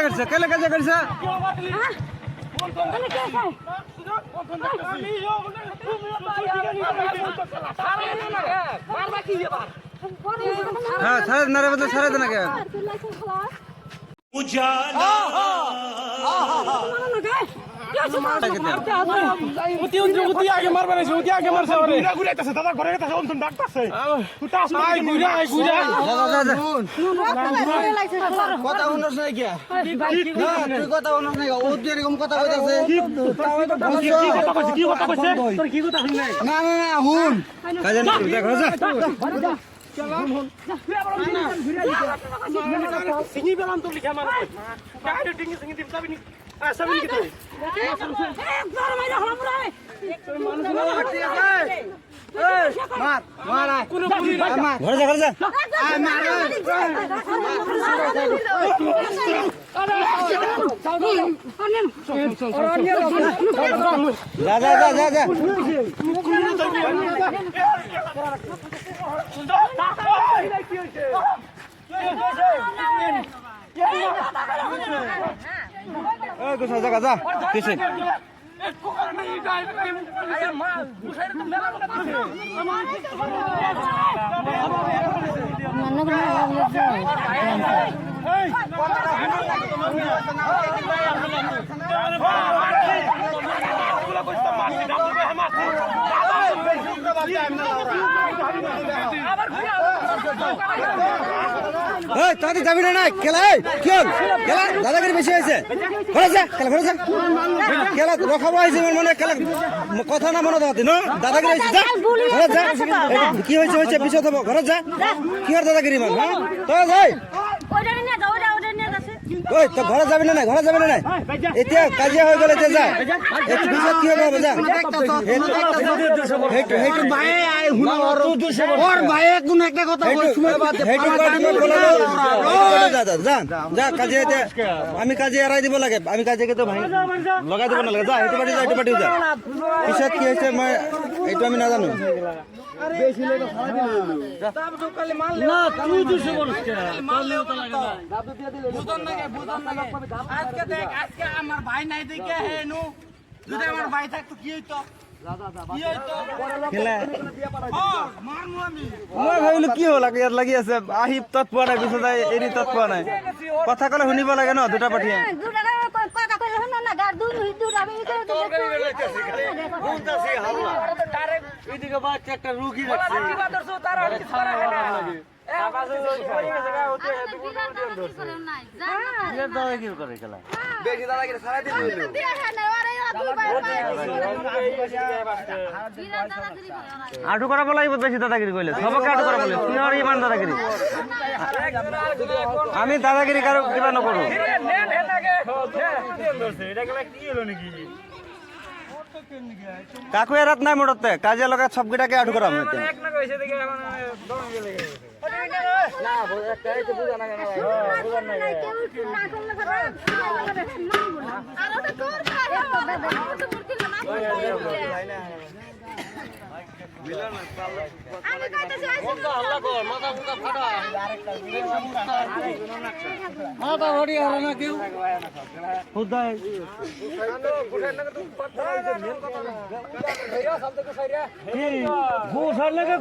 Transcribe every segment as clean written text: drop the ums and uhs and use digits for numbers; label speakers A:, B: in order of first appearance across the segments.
A: করছে কেলে কাজে করছে হ্যাঁ সারা না রে বলতে সারা দেনা কে উজালা আগে মারবার আছে উতি আগে মারছে ওরে ঘুরাইতেছে দাদা ঘরে গেছে অন্তন ডাকতাছে তুই টাস মাই ঘুরাই কথা শুনছ না কি তুই কথা শুনছ না ও তুই এরকম কথা কইতাছে কি কথা কইছে কি কথা কইছে তোর কি কথা শুন না না না হুন কাজে না দেখ যা চল হুন সিনি বেলাম তো লিখা মার গাড়ি টিঙ্গি সিঙ্গি দিম যাবি নি আসবি কি তুই একবার মাইরা হলাম রে মানুষ না হাঁটি আছে এই মার মার কোন পুরি মার ঘরে যা আয় মার যা যা যা যা যা গোসা জায়গা যা কিসে তাতে যাবি না না খেলা খেল খেলা দাদাগিরি বেশি হয়েছে ঘরে যা খেলা ঘরে যা খেলা রখাবো হয়েছে মনে খেলা কথা না মনে দাঁড়াতে না দাদাগিরি হয়েছে যা ঘরে যা কি হয়েছে হয়েছে পিছিয়ে দেবো ঘরে যা কি আর দাদাগিরি মান হ্যাঁ তো যাই ওই তো ঘরে যাবি না ঘরে যাবি না এতিয়া কাজিয়া হয়ে গেলে যা একটু পিছত কি হবে যা হেটু ভাই আই হুনা ওর ভাই কোন একটা কথা বলছ হেটু পার্টি বলে যা যা যা কাজে আমি কাজে এড়াই দিব লাগে আমি কাজে তো ভাই লগাই দেব না লাগে যা হেটু পার্টি যা পিছত কি হইছে মই এইটো আমি না জানো বেশি লেগে সারা দিন তাব তো কালে মাল না তুই 200 বলছ কে মারলেও তো লাগে না দাদু দিয়ে দিলে বুঝন না আজকে দেখ আজকে আমার ভাই নাই দেখে হেনু যদি আমার ভাই থাকতো কি হইতো কি হইতো খেলা মারমু আমি মই ভাবিলো কি হল লাগে ইয়াত লাগি আছে আহিব তৎপ নাই পিছত এৰি তৎপ নাই কথা কলে শুনিব লাগে ন দুটা পাঠিয়ে কথা কলে শুন না গার দুটা আমি বুঝতাছি হাল্লা ডাইরেক্ট এদিকে বাদ একটা রুগী রাখছে বাদর সো তার আর কিছু করা লাগে আবাজে পড়ে গেছে গা হতে দুপুর দিন ধরছে যা দাদা কি করে খেলা বেশি দাদা কি সারা দিন হইলো আটু করা বলাই বেশি দাদাগিরি কইলে সবকে আটু করা বলে তুই আর ইমান দাদাগিরি আমি দাদাগিরি কারো কিবা ন করু কাকু এরাত নাই মোড়তে কাজে লগা সবগিটাকে আটু করা আমি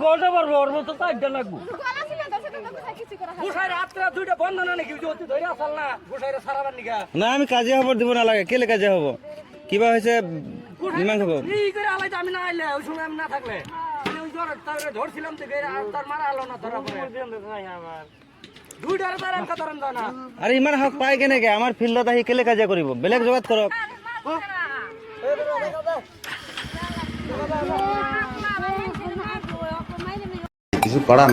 A: গোলটা পারবো ওর মতো চারটা লাগবো না আমি কাজে খবর দিব না লাগে কেলে কাজে হব কিবা হয়েছে নিমাং হব আমি না আইলে ওই সময় আমি না থাকলে ধরছিলাম তো তার মারা আলো না ধরা আরে ইমান হক পাই কেনেকে আমার ফিল্ডত আহি কেলে কাজিয়া কৰিব বেলেগ জগাত কৰক কিছু করার